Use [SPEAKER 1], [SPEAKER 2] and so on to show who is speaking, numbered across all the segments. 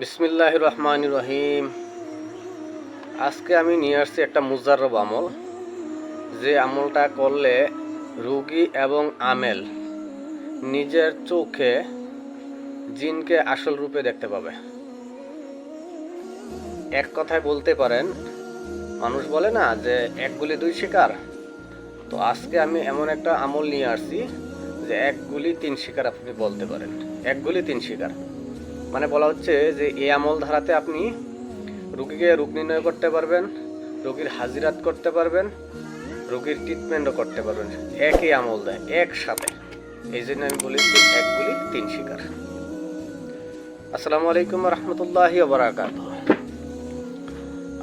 [SPEAKER 1] বিসমিল্লাহির রহমানির রহিম। আজকে আমি নিয়ে আসছি একটা মুজাররব আমল, যে আমলটা করলে রুগী এবং আমেল নিজের চোখে জিনকে আসল রূপে দেখতে পাবে। এক কথায় বলতে পারেন, মানুষ বলে না যে এক গুলি দুই শিকার। তো আজকে আমি এমন একটা আমল নিয়ে আসছি যে এক গুলি তিন শিকার আপনি বলতে পারেন। এক গুলি তিন শিকার মানে বলা হচ্ছে যে এই আমল ধারাতে আপনি রুগীকে রোগ নির্ণয় করতে পারবেন, রোগীর হাজিরাত করতে পারবেন, রোগীর ট্রিটমেন্টও করতে পারবেন। একই আমল দেয় একসাথে। এই জন্য আমি বলেছি এক গুলি তিন শিকার। আসসালামু আলাইকুম রহমতুল্লাহি ওয়া বারাকাতুহু।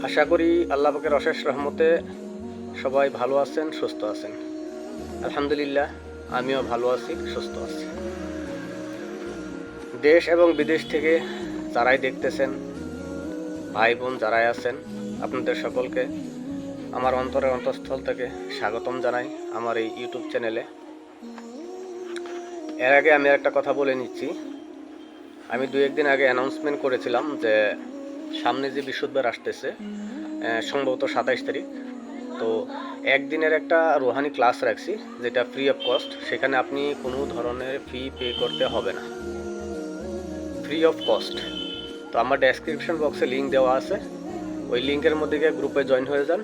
[SPEAKER 1] আশা করি আল্লাহ পাকের অশেষ রহমতে সবাই ভালো আছেন, সুস্থ আছেন। আলহামদুলিল্লাহ, আমিও ভালো আছি, সুস্থ আছি। দেশ এবং বিদেশ থেকে যারাই দেখতেছেন, ভাই বোন যারাই আছেন, আপনাদের সকলকে আমার অন্তরের অন্তঃস্থল থেকে স্বাগতম জানাই আমার এই ইউটিউব চ্যানেলে। এর আগে আমি একটা কথা বলে নিচ্ছি। আমি দু একদিন আগে অ্যানাউন্সমেন্ট করেছিলাম যে সামনে যে বৃহস্পতিবার আসতেছে, সম্ভবত 27 তারিখ, তো একদিনের একটা রুহানি ক্লাস রাখছি, যেটা ফ্রি অফ কস্ট। সেখানে আপনি কোনো ধরনের ফি পে করতে হবে না, ফ্রি অফ কস্ট। তো আমার ডেসক্রিপশন বক্সে লিঙ্ক দেওয়া আছে, ওই লিঙ্কের মধ্যে গিয়ে গ্রুপে জয়েন হয়ে যান।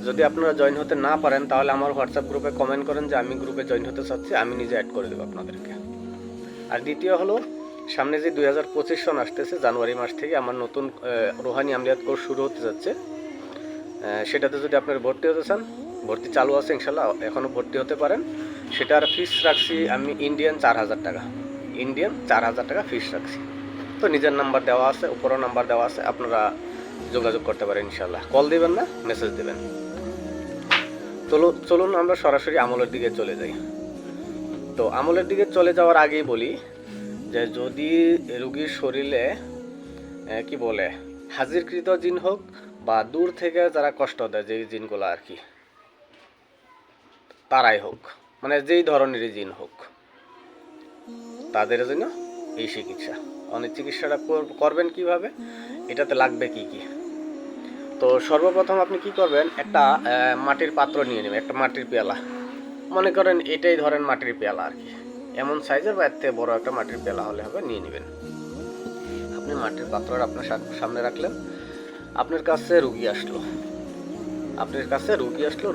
[SPEAKER 1] যদি আপনারা জয়েন হতে না পারেন তাহলে আমার হোয়াটসঅ্যাপ গ্রুপে কমেন্ট করেন যে আমি গ্রুপে জয়েন হতে চাচ্ছি, আমি নিজে অ্যাড করে দেবো আপনাদেরকে। আর দ্বিতীয় হলো, সামনে যে 2025 সন আসতেছে, জানুয়ারি মাস থেকে আমার নতুন রুহানি আমলিয়াত কোর্স শুরু হতে যাচ্ছে। সেটাতে যদি আপনারা ভর্তি হতে চান, ভর্তি চালু আছে ইনশাল্লাহ, এখনও ভর্তি হতে পারেন। সেটার ফিস রাখছি আমি ইন্ডিয়ান 4000 টাকা, ইন্ডিয়ান 4000 টাকা ফিস রাখছি। তো নিজের নাম্বার দেওয়া আছে, উপরও নাম্বার দেওয়া আছে, আপনারা যোগাযোগ করতে পারেন ইনশাল্লাহ। কল দিবেন না, মেসেজ দেবেন। চলুন আমরা সরাসরি আমলের দিকে চলে যাই। তো আমলের দিকে চলে যাওয়ার আগেই বলি যে যদি রোগীর শরীরে কি বলে হাজিরকৃত জিন হোক বা দূর থেকে যারা কষ্ট দেয়, যেই জিনগুলো আর কি, তারাই হোক, মানে যেই ধরনেরই জিন হোক, তাদের জন্য এই চিকিৎসা। অনেক চিকিৎসাটা করবেন কিভাবে, এটাতে লাগবে কি কি। তো সর্বপ্রথম আপনি কি করবেন, একটা মাটির পাত্র নিয়ে নেবেন, একটা মাটির পেয়ালা। মনে করেন এটাই ধরেন মাটির পেয়ালা আর কি, এমন সাইজের বা এর থেকে বড় একটা মাটির পেয়ালা হলে হবে, নিয়ে নেবেন। আপনি মাটির পাত্র আপনার সামনে রাখলেন। আপনার কাছে রুগী আসলো,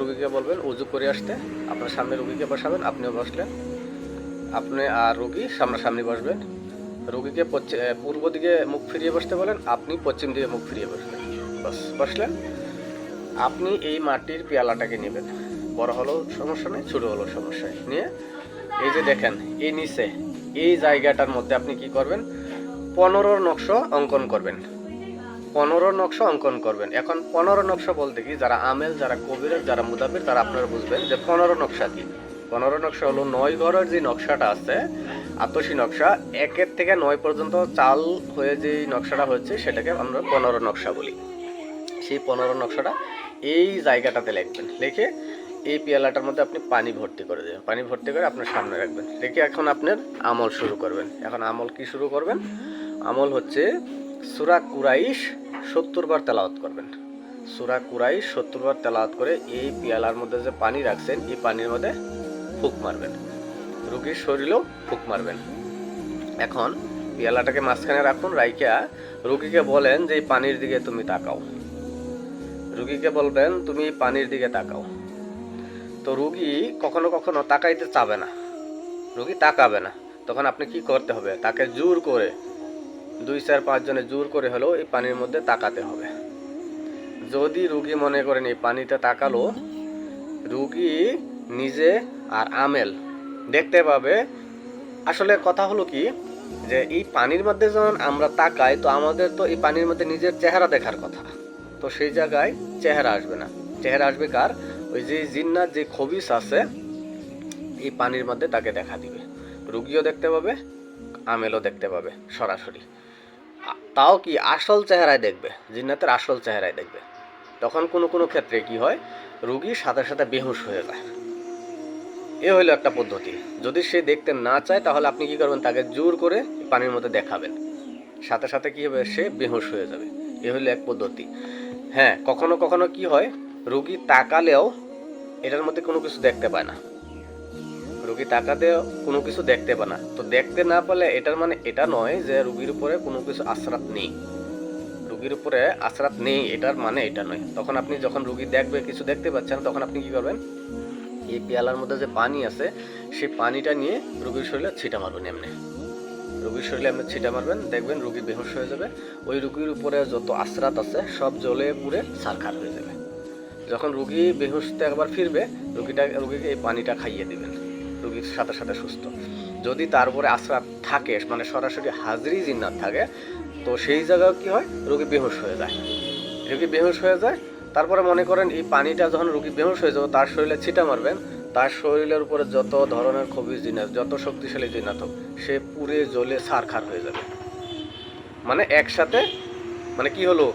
[SPEAKER 1] রুগীকে বলবেন উজু করে আসতে। আপনার সামনে রুগীকে বসাবেন, আপনিও বসলেন। আপনি আর রুগী সামনাসামনি বসবেন। রুগীকে পূর্ব দিকে মুখ ফিরিয়ে বসতে বলেন, আপনি পশ্চিম দিকে মুখ ফিরিয়ে বসবেন। বাস, বসলেন। আপনি এই মাটির পেয়ালাটাকে নেবেন, বড় হলেও সমস্যা নেই, ছোটো হলেও সমস্যা নেই। নিয়ে এই যে দেখেন, এই নিচে এই জায়গাটার মধ্যে আপনি কি করবেন, 15 নকশা অঙ্কন করবেন। 15 নকশা অঙ্কন করবেন। এখন 15 নকশা বলতে কি, যারা আমেল, যারা কবির, যারা মুদাবির, তারা আপনারা বুঝবেন যে 15 নকশা কি। 15 নকশা হলো 9 ঘরের যে নকশাটা আছে, আতসী নকশা, 1 থেকে 9 পর্যন্ত চাল হয়ে যে নকশাটা হচ্ছে, সেটাকে আমরা 15 নকশা বলি। সেই 15 নকশাটা এই জায়গাটাতে লিখবেন। লিখে এই পেয়ালাটার মধ্যে আপনি পানি ভর্তি করে দেবেন। পানি ভর্তি করে আপনার সামনে রাখবেন। রেখে এখন আপনার আমল শুরু করবেন। এখন আমল কি শুরু করবেন? আমল হচ্ছে সূরা কুরাইশ 70 বার তেলাওয়াত করবেন। সূরা কুরাইশ 70 বার তেলাওয়াত করে এই পেয়ালার মধ্যে যে পানি রাখছেন, এই পানির মধ্যে ফুঁক মারবেন। রোগীর শরীরেও ফুঁক মারবেন। এখন পেয়ালাটাকে মাঝখানে রাখুন, রাইখা রোগীকে বলেন যে এই পানির দিকে তুমি তাকাও। রুগীকে বলবেন তুমি পানির দিকে তাকাও। তো রুগী কখনো কখনো তাকাইতে চাবে না, রুগী তাকাবে না। তখন আপনি কি করতে হবে, তাকে জোর করে 2-4-5 জনে জোর করে হলেও এই পানির মধ্যে তাকাতে হবে। যদি রুগী মনে করেন এই পানিতে তাকালো, রুগী নিজে আর আমেল দেখতে পাবে। আসলে কথা হলো কি, যে এই পানির মধ্যে যখন আমরা তাকাই, তো আমাদের তো এই পানির মধ্যে নিজের চেহারা দেখার কথা। তো সেই জায়গায় চেহারা আসবে না। চেহারা আসবে কার? ওই যে জিন্নাত, যে খবিস আছে, এই পানির মধ্যে তাকে দেখা দিবে। রুগীও দেখতে পাবে, আমেলও দেখতে পাবে সরাসরি। তাও কি আসল চেহারায় দেখবে, জিন্নাতের আসল চেহারায় দেখবে। তখন কোনো কোনো ক্ষেত্রে কি হয়, রুগী সাথে সাথে বেহুশ হয়ে যায়। এ হইলো একটা পদ্ধতি। যদি সে দেখতে না চায়, তাহলে আপনি কি করবেন, তাকে জোর করে পানির মধ্যে দেখাবেন। সাথে সাথে কী হবে, সে বেহুশ হয়ে যাবে। এ হলো এক পদ্ধতি। হ্যাঁ, কখনো কখনো কি হয়, রোগী তাকালেও এটার মধ্যে কোনো কিছু দেখতে পায় না। রোগী তাকাতেও কোনো কিছু দেখতে পায় না। তো দেখতে না পেলে এটার মানে এটা নয় যে রোগীর উপরে কোনো কিছু আশ্রাত নেই। রোগীর উপরে আশ্রাত নেই এটার মানে এটা নয়। তখন আপনি যখন রোগী দেখবে কিছু দেখতে পাচ্ছেন, তখন আপনি কি করবেন, এই পেয়ালার মধ্যে যে পানি আছে সেই পানিটা নিয়ে রোগীর শরীরে ছিটা মারবেন। এমনি রোগীর শরীরে এমনি ছিটা মারবেন, দেখবেন রোগী বেহুশ হয়ে যাবে। ওই রোগীর উপরে যত আশ্রাত আছে সব জ্বলে পুড়ে ছারখার হয়ে যাবে। যখন রোগী বেহুশতে একবার ফিরবে, রোগীকে এই পানিটা খাইয়ে দিবেন, রোগীর সাথে সাথে সুস্থ। যদি তার উপরে আশ্রাত থাকে, মানে সরাসরি হাজরি জিন্নাত থাকে, তো সেই জায়গায় কি হয়, রোগী বেহুশ হয়ে যায়। রোগী বেহুশ হয়ে যায়, তারপরে মনে করেন এই পানিটা যখন রোগী বেহুশ হয়ে যাবে, তার শরীরে ছিটা মারবেন, তার শরীরের উপরে যত ধরনের খবিজ জিনাত, যত শক্তিশালী জিনাত হোক, সে পুড়ে জ্বলে ছারখার হয়ে যাবে। মানে একসাথে, মানে কি হলো,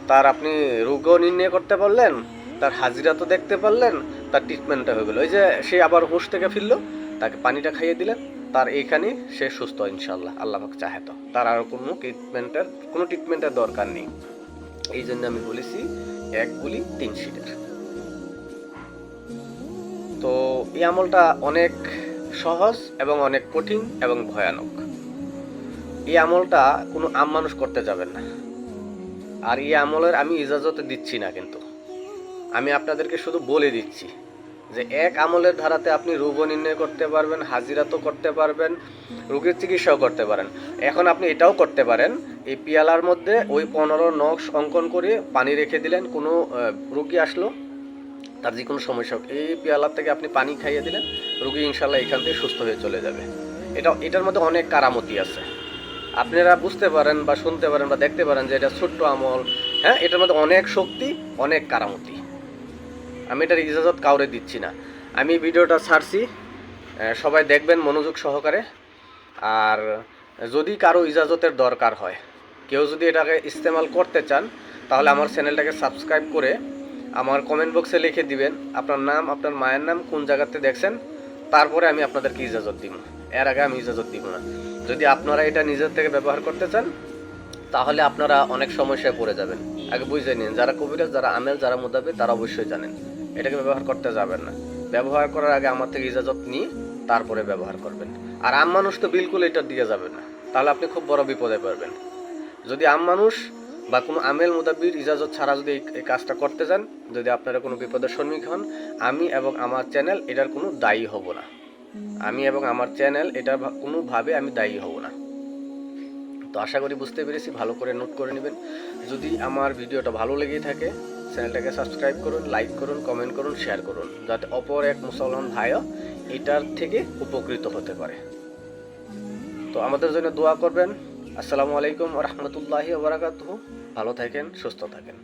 [SPEAKER 1] তার আপনি রোগও নির্ণয় করতে পারলেন, তার হাজিরা তো দেখতে পারলেন, তার ট্রিটমেন্টটা হয়ে গেল। ওই যে সে আবার হুঁশ থেকে ফিরলো, তাকে পানিটা খাইয়ে দিলেন, তার এইখানেই সে সুস্থ ইনশাল্লাহ, আল্লাহ পাক চাহে তো। তার আর কোনো ট্রিটমেন্টের দরকার নেই। এই জন্য আমি বলেছি 1 গুলি 3 সিটার। তো এই আমলটা অনেক সহজ এবং অনেক কঠিন এবং ভয়ানক। এই আমলটা কোনো আম মানুষ করতে যাবেন না। আর এই আমলের আমি ইজাজত দিচ্ছি না, কিন্তু আমি আপনাদেরকে শুধু বলে দিচ্ছি যে এক আমলের ধারাতে আপনি রোগও নির্ণয় করতে পারবেন, হাজিরা তো করতে পারবেন, রোগের চিকিৎসাও করতে পারেন। এখন আপনি এটাও করতে পারেন, এই পিয়ালার মধ্যে ওই 15 নকশ অঙ্কন করে পানি রেখে দিলেন, কোনো রোগী আসলো, তার যে কোনো সমস্যা হোক, এই পেয়ালার থেকে আপনি পানি খাইয়ে দিলেন, রোগী ইনশাল্লাহ এখান থেকে সুস্থ হয়ে চলে যাবে। এটার মধ্যে অনেক কারামতি আছে। আপনারা বুঝতে পারেন বা শুনতে পারেন বা দেখতে পারেন যে এটা ছোট্ট আমল, হ্যাঁ, এটার মধ্যে অনেক শক্তি, অনেক কারামতি। আমি এটার ইজাজত কাউরে দিচ্ছি না। আমি ভিডিওটা ছাড়ছি, সবাই দেখবেন মনোযোগ সহকারে। আর যদি কারো ইজাজতের দরকার হয়, কেউ যদি এটাকে ইস্তেমাল করতে চান, তাহলে আমার চ্যানেলটাকে সাবস্ক্রাইব করে আমার কমেন্ট বক্সে লিখে দিবেন আপনার নাম, আপনার মায়ের নাম, কোন জায়গাতে দেখছেন, তারপরে আমি আপনাদেরকে ইজাজত দিব। এর আগে আমি ইজাজত দিব না। যদি আপনারা এটা নিজের থেকে ব্যবহার করতে চান, তাহলে আপনারা অনেক সমস্যায় পড়ে যাবেন। আগে বুঝে নিন, যারা কবিরাজ, যারা আমেল, যারা মুদাব্বির, তারা অবশ্যই জানেন এটাকে ব্যবহার করতে যাবেন না। ব্যবহার করার আগে আমার থেকে ইজাজত নিয়ে তারপরে ব্যবহার করবেন। আর আম মানুষ তো বিলকুল এটার দিকে যাবেন না, তাহলে আপনি খুব বড় বিপদে পড়বেন। যদি আম মানুষ বা কোনো আমেল মুদাব্বির ইজাজত ছাড়া যদি এই কাজটা করতে যান, যদি আপনারা কোনো বিপদের সম্মুখীন হন, আমি এবং আমার চ্যানেল এটার কোনো দায়ী হব না। আমি এবং আমার চ্যানেল এটার কোনোভাবে আমি দায়ী হব না। তো আশা করি বুঝতে পেরেছি, ভালো করে নোট করে নেবেন। যদি আমার ভিডিওটা ভালো লেগে থাকে, চ্যানেলটাকে সাবস্ক্রাইব করুন, লাইক করুন, কমেন্ট করুন, শেয়ার করুন, যাতে অপর এক মুসলমান ভাইও এটার থেকে উপকৃত হতে পারে। তো আমাদের জন্য দোয়া করবেন। আসসালামু আলাইকুম ওয়া রাহমাতুল্লাহি ওয়া বারাকাতুহু। ভালো থাকেন, সুস্থ থাকেন।